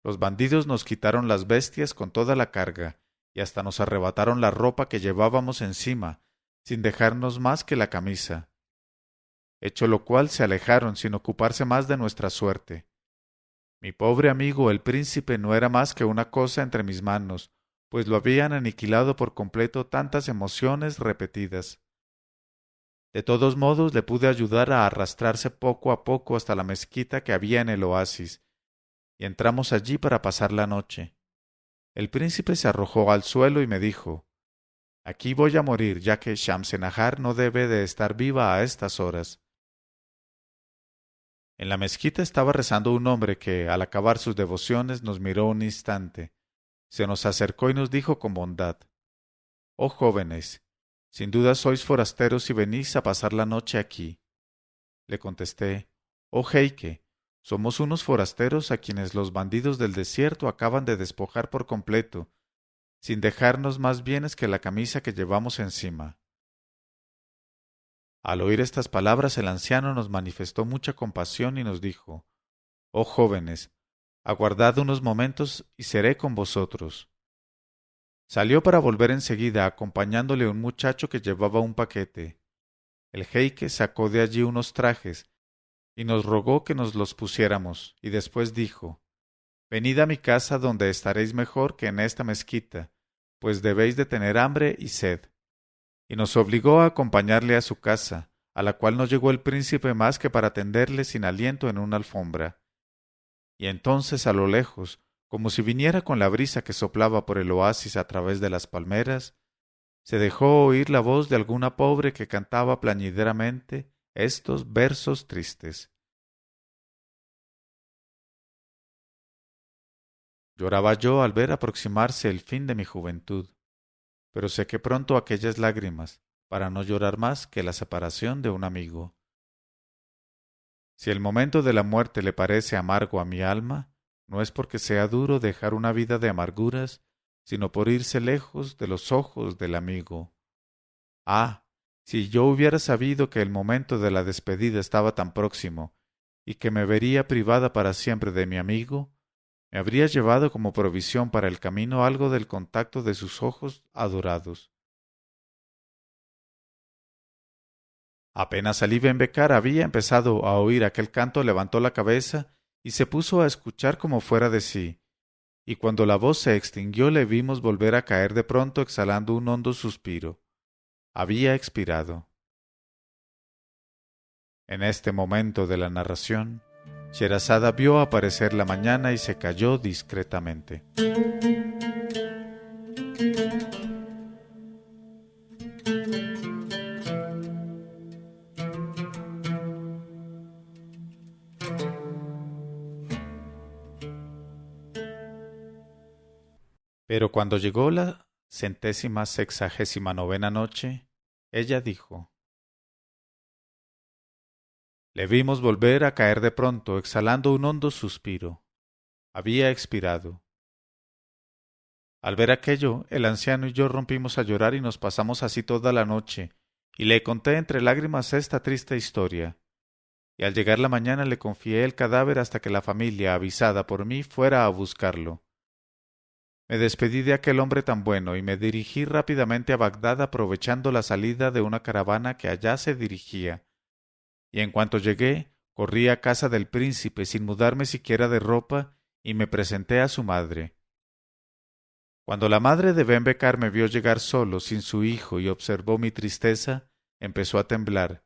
Los bandidos nos quitaron las bestias con toda la carga, y hasta nos arrebataron la ropa que llevábamos encima, sin dejarnos más que la camisa. Hecho lo cual, se alejaron sin ocuparse más de nuestra suerte. Mi pobre amigo el príncipe no era más que una cosa entre mis manos, pues lo habían aniquilado por completo tantas emociones repetidas. De todos modos le pude ayudar a arrastrarse poco a poco hasta la mezquita que había en el oasis, y entramos allí para pasar la noche. El príncipe se arrojó al suelo y me dijo: «Aquí voy a morir, ya que Shamsenahar no debe de estar viva a estas horas». En la mezquita estaba rezando un hombre que, al acabar sus devociones, nos miró un instante, se nos acercó y nos dijo con bondad: «Oh jóvenes, sin duda sois forasteros y venís a pasar la noche aquí». Le contesté: «Oh jeique, somos unos forasteros a quienes los bandidos del desierto acaban de despojar por completo, sin dejarnos más bienes que la camisa que llevamos encima». Al oír estas palabras, el anciano nos manifestó mucha compasión y nos dijo: «Oh jóvenes, aguardad unos momentos y seré con vosotros». Salió para volver enseguida, acompañándole un muchacho que llevaba un paquete. El jeique sacó de allí unos trajes y nos rogó que nos los pusiéramos, y después dijo: Venid a mi casa, donde estaréis mejor que en esta mezquita, pues debéis de tener hambre y sed. Y nos obligó a acompañarle a su casa, a la cual no llegó el príncipe más que para tenderle sin aliento en una alfombra. Y entonces a lo lejos, como si viniera con la brisa que soplaba por el oasis a través de las palmeras, se dejó oír la voz de alguna pobre que cantaba plañideramente estos versos tristes. Lloraba yo al ver aproximarse el fin de mi juventud, pero sequé pronto aquellas lágrimas, para no llorar más que la separación de un amigo. Si el momento de la muerte le parece amargo a mi alma, no es porque sea duro dejar una vida de amarguras, sino por irse lejos de los ojos del amigo. Ah, si yo hubiera sabido que el momento de la despedida estaba tan próximo, y que me vería privada para siempre de mi amigo, me habría llevado como provisión para el camino algo del contacto de sus ojos adorados. Apenas Ali Ben Becar había empezado a oír aquel canto, levantó la cabeza y se puso a escuchar como fuera de sí, y cuando la voz se extinguió le vimos volver a caer de pronto exhalando un hondo suspiro. Había expirado. En este momento de la narración, Sherazada vio aparecer la mañana y se calló discretamente. Pero cuando llegó la 169ª noche, ella dijo: Le vimos volver a caer de pronto, exhalando un hondo suspiro. Había expirado. Al ver aquello, el anciano y yo rompimos a llorar y nos pasamos así toda la noche, y le conté entre lágrimas esta triste historia. Y al llegar la mañana le confié el cadáver hasta que la familia, avisada por mí, fuera a buscarlo. Me despedí de aquel hombre tan bueno y me dirigí rápidamente a Bagdad aprovechando la salida de una caravana que allá se dirigía. Y en cuanto llegué, corrí a casa del príncipe sin mudarme siquiera de ropa y me presenté a su madre. Cuando la madre de Ben Becar me vio llegar solo, sin su hijo, y observó mi tristeza, empezó a temblar,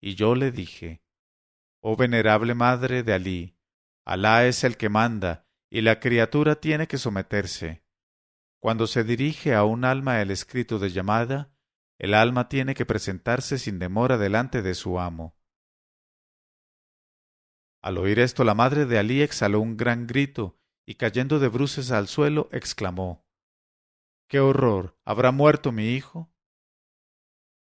y yo le dije: Oh venerable madre de Alí, Alá es el que manda, y la criatura tiene que someterse. Cuando se dirige a un alma el escrito de llamada, el alma tiene que presentarse sin demora delante de su amo. Al oír esto, la madre de Alí exhaló un gran grito, y cayendo de bruces al suelo, exclamó: ¡Qué horror! ¿Habrá muerto mi hijo?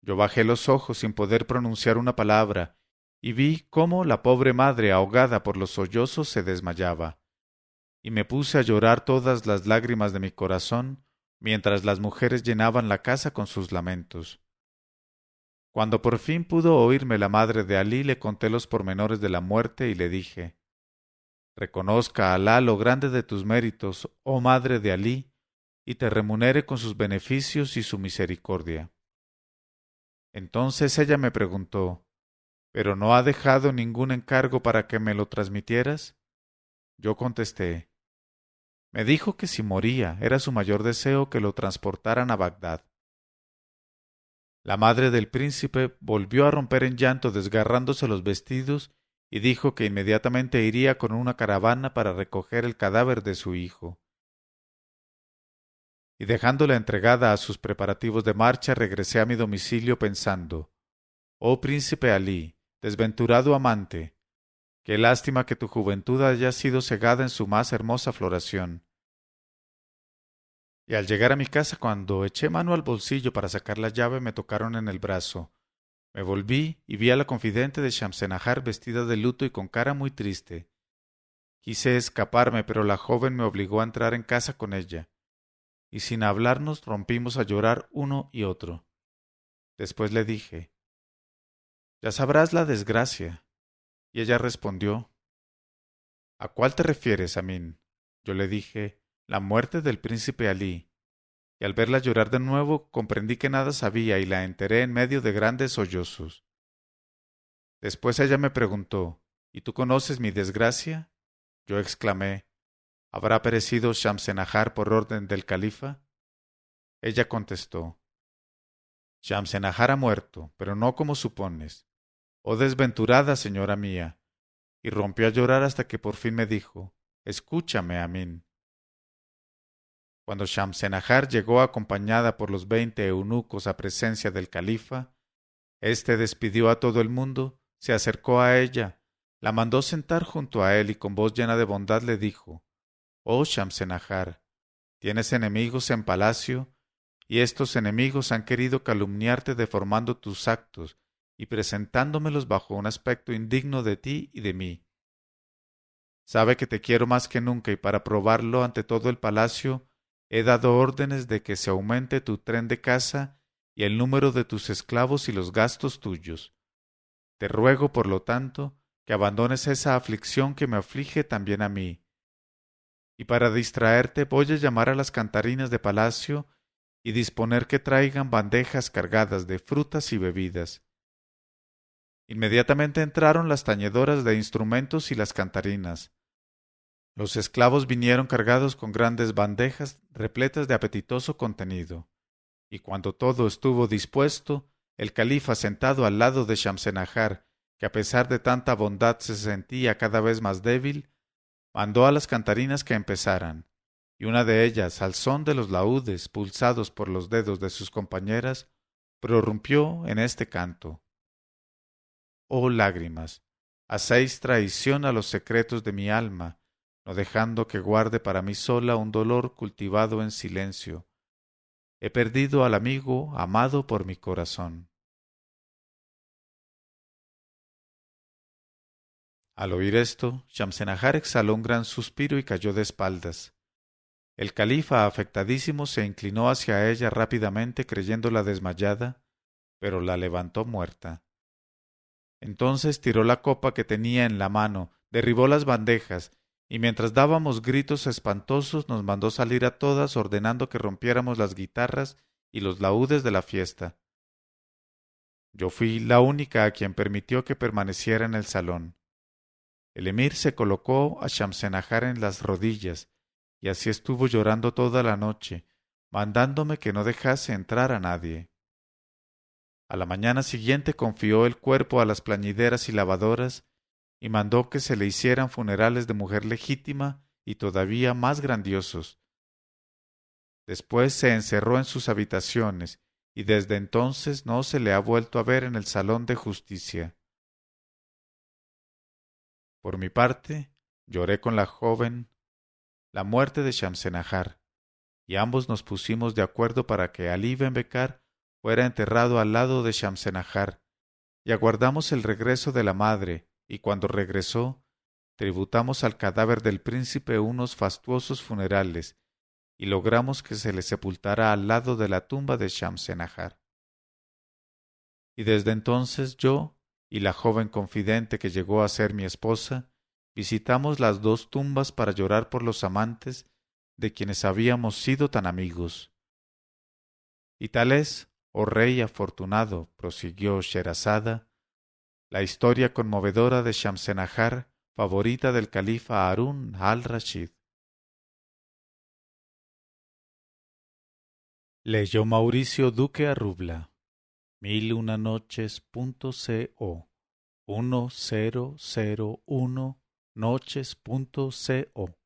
Yo bajé los ojos sin poder pronunciar una palabra, y vi cómo la pobre madre, ahogada por los sollozos, se desmayaba, y me puse a llorar todas las lágrimas de mi corazón, mientras las mujeres llenaban la casa con sus lamentos. Cuando por fin pudo oírme la madre de Alí, le conté los pormenores de la muerte y le dije: Reconozca a Alá lo grande de tus méritos, oh madre de Alí, y te remunere con sus beneficios y su misericordia. Entonces ella me preguntó: ¿Pero no ha dejado ningún encargo para que me lo transmitieras? Yo contesté: Me dijo que si moría era su mayor deseo que lo transportaran a Bagdad. La madre del príncipe volvió a romper en llanto desgarrándose los vestidos y dijo que inmediatamente iría con una caravana para recoger el cadáver de su hijo. Y dejándola entregada a sus preparativos de marcha, regresé a mi domicilio pensando: Oh príncipe Alí, desventurado amante, qué lástima que tu juventud haya sido cegada en su más hermosa floración. Y al llegar a mi casa, cuando eché mano al bolsillo para sacar la llave, me tocaron en el brazo. Me volví y vi a la confidente de Shamsenahar vestida de luto y con cara muy triste. Quise escaparme, pero la joven me obligó a entrar en casa con ella, y sin hablarnos rompimos a llorar uno y otro. Después le dije: Ya sabrás la desgracia. Y ella respondió: ¿A cuál te refieres, Amin? Yo le dije: La muerte del príncipe Alí. y al verla llorar de nuevo comprendí que nada sabía y la enteré en medio de grandes sollozos. Después ella me preguntó, ¿y tú conoces mi desgracia? Yo exclamé, ¿habrá perecido Shamsenahar por orden del califa? Ella contestó, Shamsenahar ha muerto, pero no como supones. Oh desventurada señora mía. Y rompió a llorar hasta que por fin me dijo, escúchame, Amin. Cuando Shamsenahar llegó acompañada por los 20 eunucos a presencia del califa, éste despidió a todo el mundo, se acercó a ella, la mandó sentar junto a él y con voz llena de bondad le dijo, oh Shamsenahar, tienes enemigos en palacio, y estos enemigos han querido calumniarte deformando tus actos y presentándomelos bajo un aspecto indigno de ti y de mí. Sabe que te quiero más que nunca y para probarlo ante todo el palacio he dado órdenes de que se aumente tu tren de caza y el número de tus esclavos y los gastos tuyos. Te ruego, por lo tanto, que abandones esa aflicción que me aflige también a mí. Y para distraerte voy a llamar a las cantarinas de palacio y disponer que traigan bandejas cargadas de frutas y bebidas. Inmediatamente entraron las tañedoras de instrumentos y las cantarinas. Los esclavos vinieron cargados con grandes bandejas repletas de apetitoso contenido, y cuando todo estuvo dispuesto, el califa sentado al lado de Shamsenahar, que a pesar de tanta bondad se sentía cada vez más débil, mandó a las cantarinas que empezaran, y una de ellas, al son de los laúdes pulsados por los dedos de sus compañeras, prorrumpió en este canto. Oh lágrimas, hacéis traición a los secretos de mi alma, no dejando que guarde para mí sola un dolor cultivado en silencio. He perdido al amigo amado por mi corazón. Al oír esto, Shamsenahar exhaló un gran suspiro y cayó de espaldas. El califa, afectadísimo, se inclinó hacia ella rápidamente creyéndola desmayada, pero la levantó muerta. Entonces tiró la copa que tenía en la mano, derribó las bandejas, y mientras dábamos gritos espantosos nos mandó salir a todas ordenando que rompiéramos las guitarras y los laúdes de la fiesta. Yo fui la única a quien permitió que permaneciera en el salón. El emir se colocó a Shamsenahar en las rodillas, y así estuvo llorando toda la noche, mandándome que no dejase entrar a nadie. A la mañana siguiente confió el cuerpo a las plañideras y lavadoras, y mandó que se le hicieran funerales de mujer legítima y todavía más grandiosos. Después se encerró en sus habitaciones, y desde entonces no se le ha vuelto a ver en el salón de justicia. Por mi parte, lloré con la joven la muerte de Shamsenahar, y ambos nos pusimos de acuerdo para que Ali Ben Becar fuera enterrado al lado de Shamsenahar, y aguardamos el regreso de la madre, y cuando regresó, tributamos al cadáver del príncipe unos fastuosos funerales, y logramos que se le sepultara al lado de la tumba de Shamsenahar. Y desde entonces yo y la joven confidente que llegó a ser mi esposa, visitamos las dos tumbas para llorar por los amantes de quienes habíamos sido tan amigos. Y tal es, oh rey afortunado, prosiguió Sherazada, la historia conmovedora de Shamsenahar, favorita del califa Harún al-Rashid. Leyó Mauricio Duque Arrubla. 1001noches.co 1001noches.co